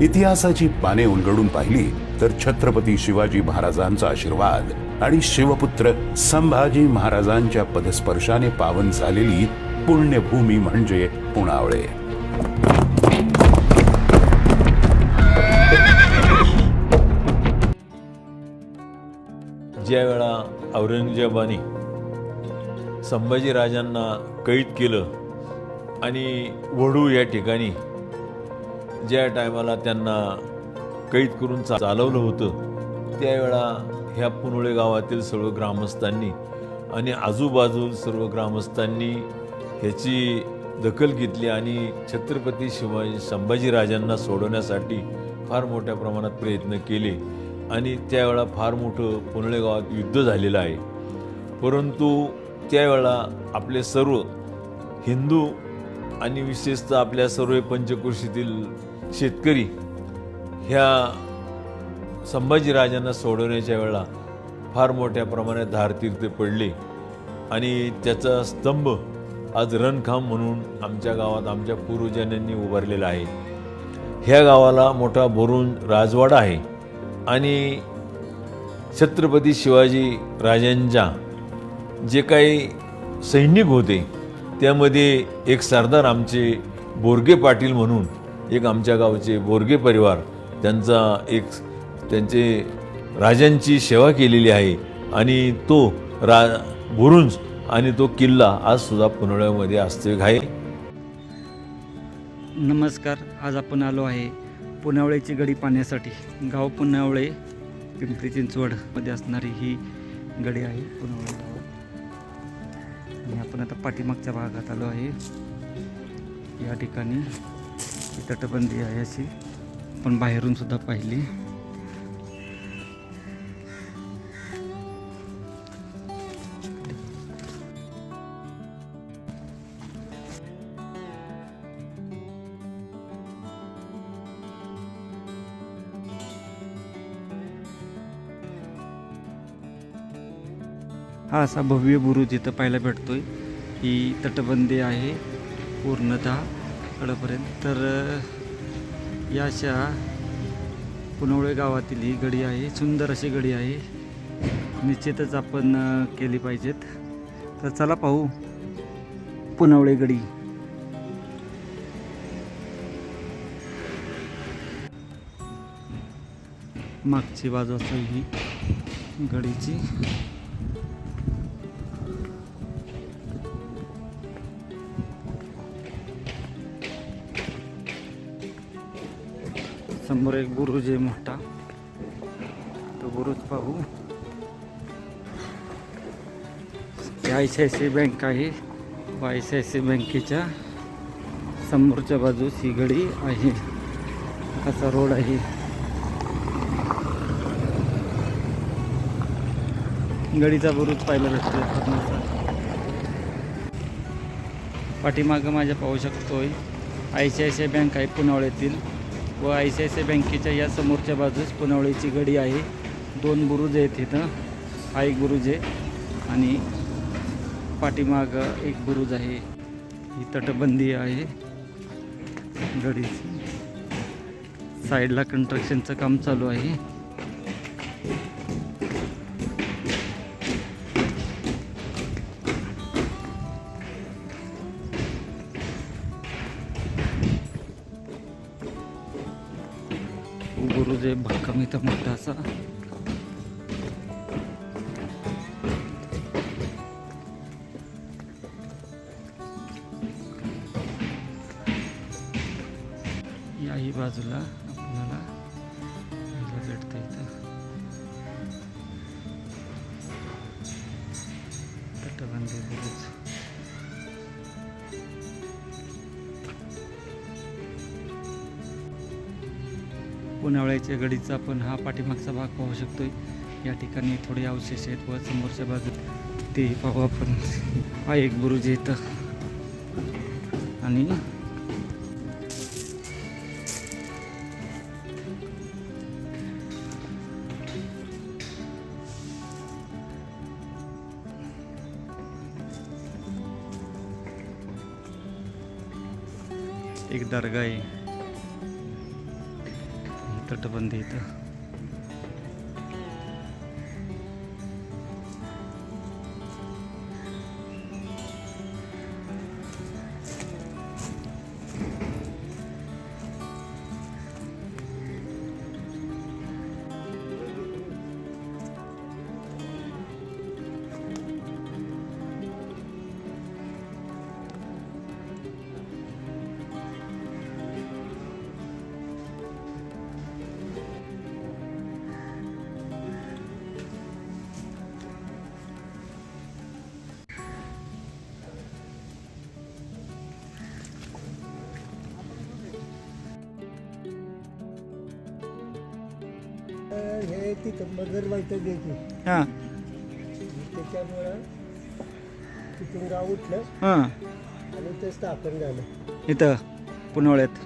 इतिहासाची पाने उलगडून पाहिली तर छत्रपती शिवाजी महाराजांचा आशीर्वाद आणि शिवपुत्र संभाजी महाराजांच्या पदस्पर्शाने पावन झालेली पुण्यभूमी म्हणजे पुनावळे. ज्या वेळा औरंगजेबाने संभाजीराजांना कैद केलं आणि वडू या ठिकाणी ज्या टायमाला त्यांना कैद करून चालवलं होतं, त्यावेळा ह्या पुनोळे गावातील सर्व ग्रामस्थांनी आणि आजूबाजू सर्व ग्रामस्थांनी ह्याची दखल घेतली आणि छत्रपती संभाजीराजांना सोडवण्यासाठी फार मोठ्या प्रमाणात प्रयत्न केले आणि त्यावेळा फार मोठं पुनोळे गावात युद्ध झालेलं आहे. परंतु त्यावेळा आपले सर्व हिंदू आणि विशेषतः आपल्या सर्व पंचक्रोशीतील शेतकरी ह्या संभाजीराजांना सोडवण्याच्या वेळा फार मोठ्या प्रमाणात धारतीर्थी पडले आणि त्याचा स्तंभ आज रणखांब म्हणून आमच्या गावात आमच्या पूर्वजांनी उभारलेला आहे. ह्या गावाला मोठा बोरून राजवाडा आहे आणि छत्रपती शिवाजी राजांच्या जे काही सैनिक होते त्यामध्ये एक सरदार आमचे बोरगे पाटील म्हणून एक आमच्या गावचे बोरगे परिवार त्यांचे राजांची सेवा केलेली आहे आणि तो बुरुंज आणि तो किल्ला आज सुद्धा पुनोळ्यामध्ये वास्तविक आहे. नमस्कार. आज आपण आलो आहे पुनावळेची गडी पाहण्यासाठी. गाव पुनावळे, पिंपरी चिंचवडमध्ये असणारी ही गडी आहे पुनावळे गावात. आणि आपण आता पाठीमागच्या भागात आलो आहे. या ठिकाणी तटबंदी आहे अशी आपण बाहेरून सुद्धा पाहिली. हा असा भव्य बुरुज इथं पाहायला भेटतोय. ही तटबंदी आहे पूर्णतः कडपर्यंत. तर या अशा पुनोळे गावातील ही गडी आहे. सुंदर अशी गडी आहे. निश्चितच आपण केली पाहिजेत. तर चला पाहू पुनोळे गडी. मागची बाजू असं ही गडीची. समोर एक बुरुज आहे मोठा, तो बुरुज पाहू. ICICI बँक आहे. ICICI बँकेच्या समोरच्या बाजूस ही गडी आहे. असा रोड आहे. गडीचा बुरुज पाहायला भेटतो. पाठीमागं माझ्या पाहू शकतोय ICICI बँक आहे पुनावळ्यातील व ICICI बँकेच्या या समोरच्या बाजूस पुनावळेची गडी आहे. दोन बुरुज आहेत इथं. हा एक बुरुज आहे आणि पाठीमागं एक बुरुज आहे. ही तटबंदी आहे गडीची. साईडला कन्स्ट्रक्शनचं काम चालू आहे. बुरुज आहे भक्कम इथं मोठा असा. याही बाजूला आपल्याला भेटतं इथं तटबंदी बुरुज. पुनावळ्याच्या गडीचा आपण हा पाठीमागचा भाग पाहू शकतोय. या ठिकाणी थोडे अवशेष आहेत व समोरच्या बाजूत ते पाहू आपण. हा एक बुरुज येतं आणि एक दर्गा आहे. तटबंदी इथं. हे तिथं मगर वाईट घ्यायची हां त्याच्यामुळं तिथून गाव उठलं हां आणि ते स्थापन झालं इथं पुनवळ्यात.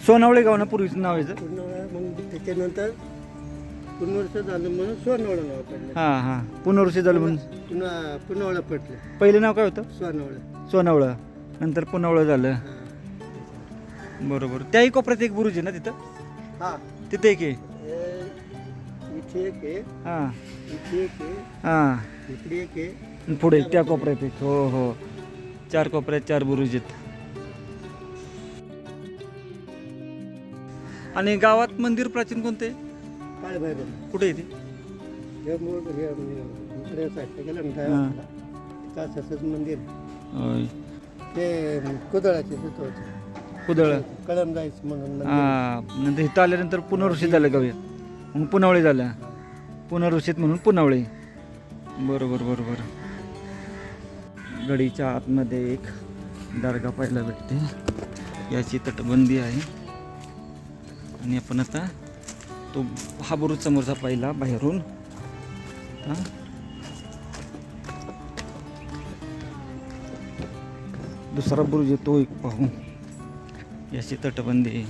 सोनावळे गाव ना पूर्वीचं नाव याचं. पुन्हा मग त्याच्यानंतर पुनवर्ष झालं म्हणून सोनवळं नाव पडलं. हां हां पुनर्वशी झालं म्हणून. पुन्हा पुनवळं पडलं पहिलं नाव काय होतं? सोनवळं. सोनावळं, नंतर पुनवळं झालं. बरोबर. त्याही कोपऱ्यात एक बुरुज आहे ना तिथं? हा तिथे एक आहे. इथे एक आहे, हां इथे एक आहे, हां इकडे एक आहे. पुढे त्या कोपऱ्यात एक. हो हो 4 कोपऱ्यात 4 बुरुज आहेत. आणि गावात मंदिर प्राचीन कोणते? काळभैरव कुठे आहे ते? हे मूळ हे इकडे साईडला गेलं ना हां. कासाचंच मंदिर. होय. ते कुदळाचे तिथं होते. कुदळ. कळम जायचं म्हणून मंदिर. हां नंतर इथं आल्यानंतर पुनर्वशीत झालं गाव. मग पुनवळे झालं. पुनर्वशीत म्हणून पुनवळे. बरोबर बरोबर. गडीच्या आतमध्ये एक दर्गा पाहायला भेटते. याची तटबंदी आहे. आणि आपण आता तो हा बुरुज समोरचा पाहिला बाहेरून. आता दुसरा बुरुज आहे तो एक पाहू. याची तटबंदी आहे.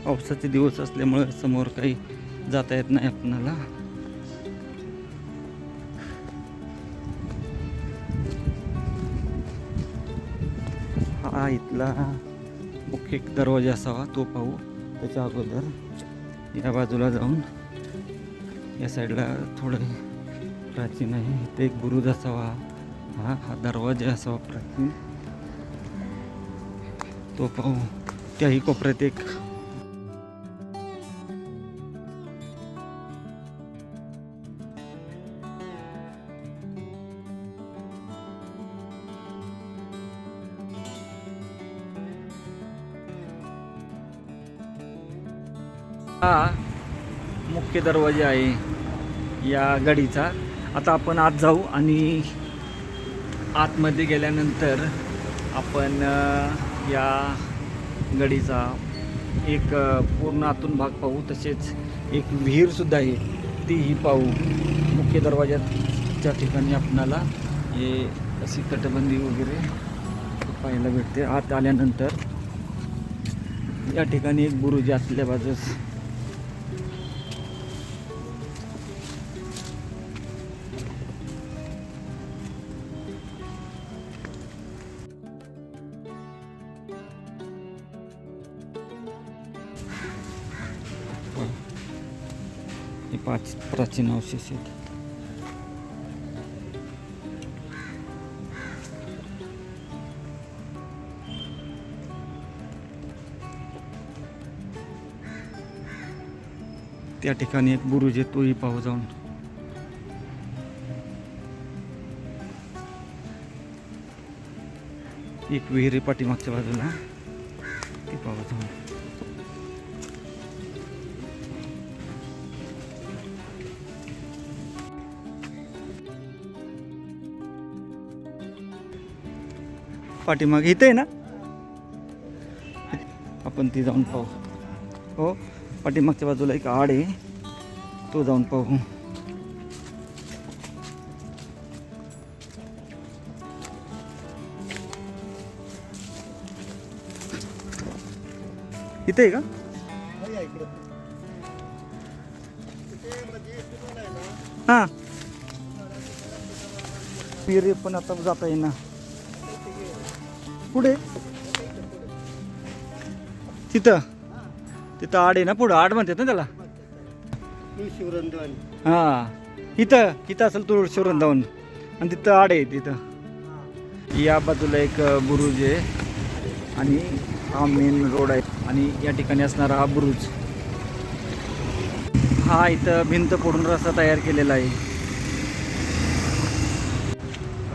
पावसाचे दिवस असल्यामुळे समोर काही जाता येत नाही आपणाला. हा इथला मुख्य दरवाजा असावा तो पाहू. त्याच्या अगोदर या बाजूला जाऊन या साईडला थोडं प्राचीन आहे. इथे एक बुरुज असावा. हा दरवाजा असावा प्राचीन तो पाहू. त्याही कोपऱ्यात एक हा मुख्य दरवाजा आहे या गडीचा. आता आपण आत जाऊ आणि आतमध्ये गेल्यानंतर आपण या गडीचा एक पूर्ण आतून भाग पाहू. तसेच एक विहीरसुद्धा आहे तीही पाहू. मुख्य दरवाजाच्या ठिकाणी आपणाला हे अशी तटबंदी वगैरे पाहायला भेटते. आत आल्यानंतर या ठिकाणी एक बुरुज आतल्या बाजूस. हे 5 प्राचीन अवशेष आहेत. त्या ठिकाणी एक बुरुज आहे तोही पाहू जाऊन. एक विहिरी पाठीमागच्या बाजूला ती पाहू जाऊन. पाठीमागे इथे आहे ना, आपण ती जाऊन पाहू. हो पाठीमागच्या बाजूला एक आड आहे तो जाऊन पाहू. इथे आहे का? हां विहीर पण आता जाता येईना. पुढे तिथं तिथं आड आहे ना, पुढं आड म्हणतात ना त्याला. शिवरंधवानी हां इथं असेल तुळशी वृंदावन आणि तिथं आड आहे तिथं. या बाजूला एक बुरुज आहे आणि हा मेन रोड आहे आणि या ठिकाणी असणारा हा बुरुज. हा इथं भिंत फोडून रस्ता तयार केलेला आहे.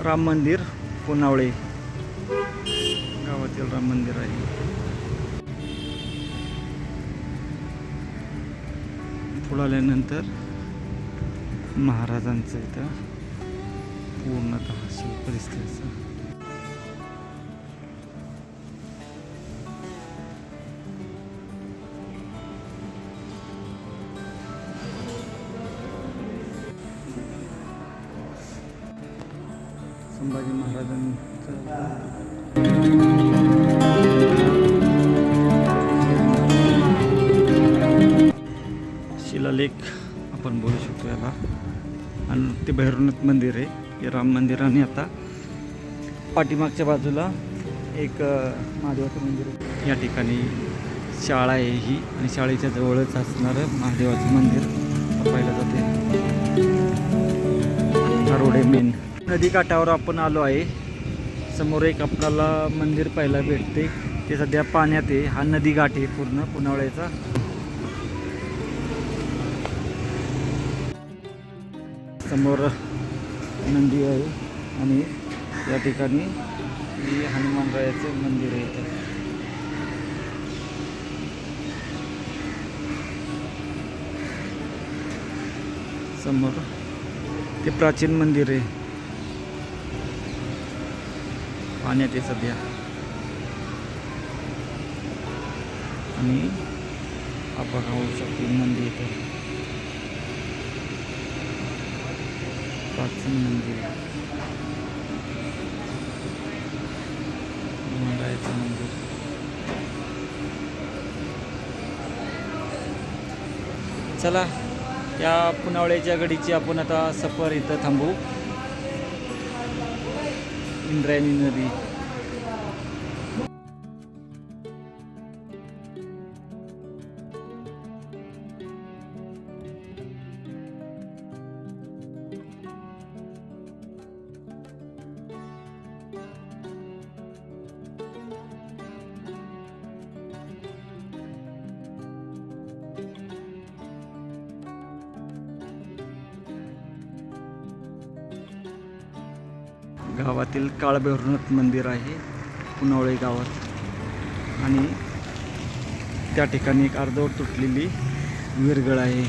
राम मंदिर पुनावळे गावातील राम मंदिर आहे. पुढे आल्यानंतर महाराजांचं इथं पूर्णतः शिल्प दिसतं. संभाजी महाराजांचं शिलालेख आपण बोलू शकतो याला. आणि ते भैरवनाथ मंदिर आहे, हे राम मंदिर. आणि आता पाठीमागच्या बाजूला एक महादेवाचं मंदिर आहे. या ठिकाणी शाळा आहे ही आणि शाळेच्या जवळच असणारं महादेवाचं मंदिर पाहायला जाते. हा रोड आहे मेन. नदीकाठावर आपण आलो आहे. समोर एक आपल्याला मंदिर पाहायला भेटते, ते सध्या पाण्यात आहे. हा नदी घाट आहे पूर्ण पुनावळ्याचा. समोर नंदी आहे आणि या ठिकाणी हनुमानरायाचं मंदिर आहे इथं. समोर ते प्राचीन मंदिर आहे, पाण्यात आहे सध्या. आणि आपण पाहू शकतो मंदिर इथं, प्राचीन मंदिर, हनुमानरायाचं मंदिर. चला या पुनावळ्याच्या गडीची आपण आता सफर इथं थांबू. इंद्रायणी नदी. गावातील काळभैरवनाथ मंदिर आहे पुनावळे गावात. आणि त्या ठिकाणी एक अर्धवट तुटलेली विरगळ आहे.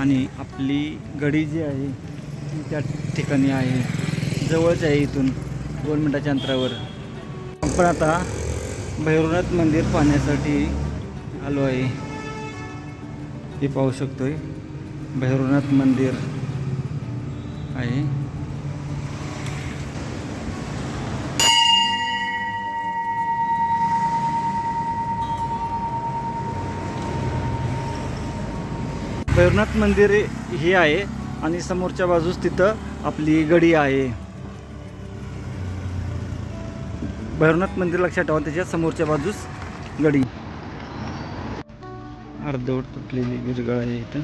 आणि आपली गडी जी आहे ती त्या ठिकाणी आहे, जवळच आहे, इथून 2 मिनिटाच्या अंतरावर. आपण आता भैरवनाथ मंदिर पाहण्यासाठी आलो आहे. हे पाहू शकतोय भैरवनाथ मंदिर आहे. भैरवनाथ मंदिर हे आहे आणि समोरच्या बाजूस तिथं आपली गडी आहे. भैरवनाथ मंदिर लक्षात ठेवा, त्याच्या समोरच्या बाजूस गडी. अर्धवट तुटलेली विरगळ आहे इथं.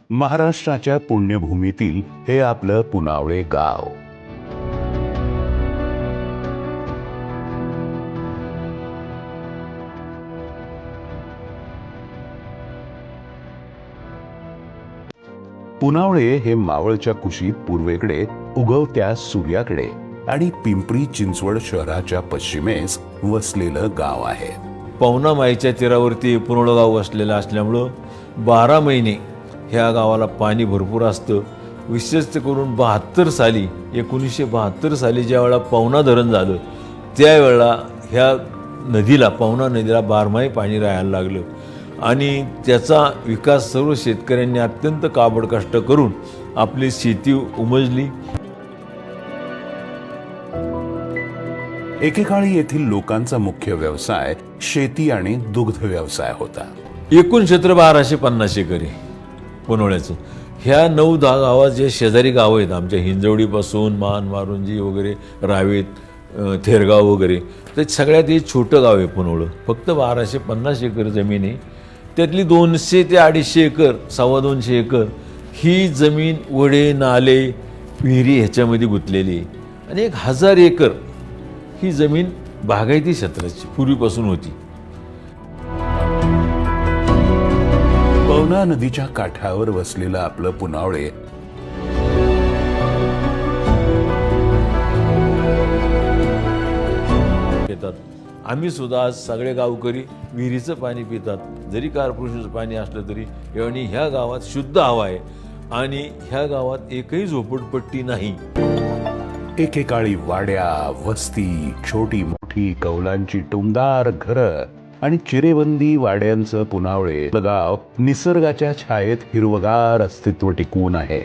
महाराष्ट्राच्या पुण्यभूमीतील हे आपलं पुनावळे गाव. पुनावळे हे मावळच्या कुशीत पूर्वेकडे उगवत्या सूर्याकडे आणि पिंपरी चिंचवड शहराच्या पश्चिमेस वसलेलं गाव आहे. पवना माईच्या तीरावरती पुनावळे गाव वसलेलं असल्यामुळं 12 महिने ह्या गावाला पाणी भरपूर असतं. विशेष करून 72 साली 1972 साली ज्या वेळेला पवना धरण झालं त्यावेळेला ह्या नदीला, पवना नदीला 12 महिने पाणी राहायला लागलं. आणि त्याचा विकास सर्व शेतकऱ्यांनी अत्यंत काबड कष्ट करून आपली शेती उमजली. एकेकाळी येथील लोकांचा मुख्य व्यवसाय शेती आणि दुग्ध व्यवसाय होता. एकूण क्षेत्र 1250 एकर आहे पुनवळ्याचं. ह्या 9-10 गावात जे शेजारी गावं आहेत आमच्या, हिंजवडीपासून मान, मारुंजी वगैरे, रावेत, थेरगाव वगैरे, तर सगळ्यात हे छोटं गाव आहे पुनवळं. फक्त 1250 एकर जमीन आहे. त्यातली 200 ते 250 एकर, 225 एकर ही जमीन वडे, नाले, विहिरी ह्याच्यामध्ये गुंतलेली आहे. आणि 1000 एकर ही जमीन बागायती क्षेत्राची पूर्वीपासून होती. पवना नदीच्या काठावर वसलेलं आपलं पुनावळे पितात. आम्ही सुद्धा आज सगळे गावकरी विहिरीचं पाणी पितात. जरी कार्पोरेशनचं पाणी असलं तरी. आणि ह्या गावात शुद्ध हवा आहे आणि ह्या गावात एकही झोपडपट्टी नाही. एकेकाळी वाड्या, वस्ती, छोटी मोठी कौलांची टुमदार घरं आणि चिरेबंदी वाड्यांचं पुनावळे गाव निसर्गाच्या छायेत हिरवगार अस्तित्व टिकवून आहे.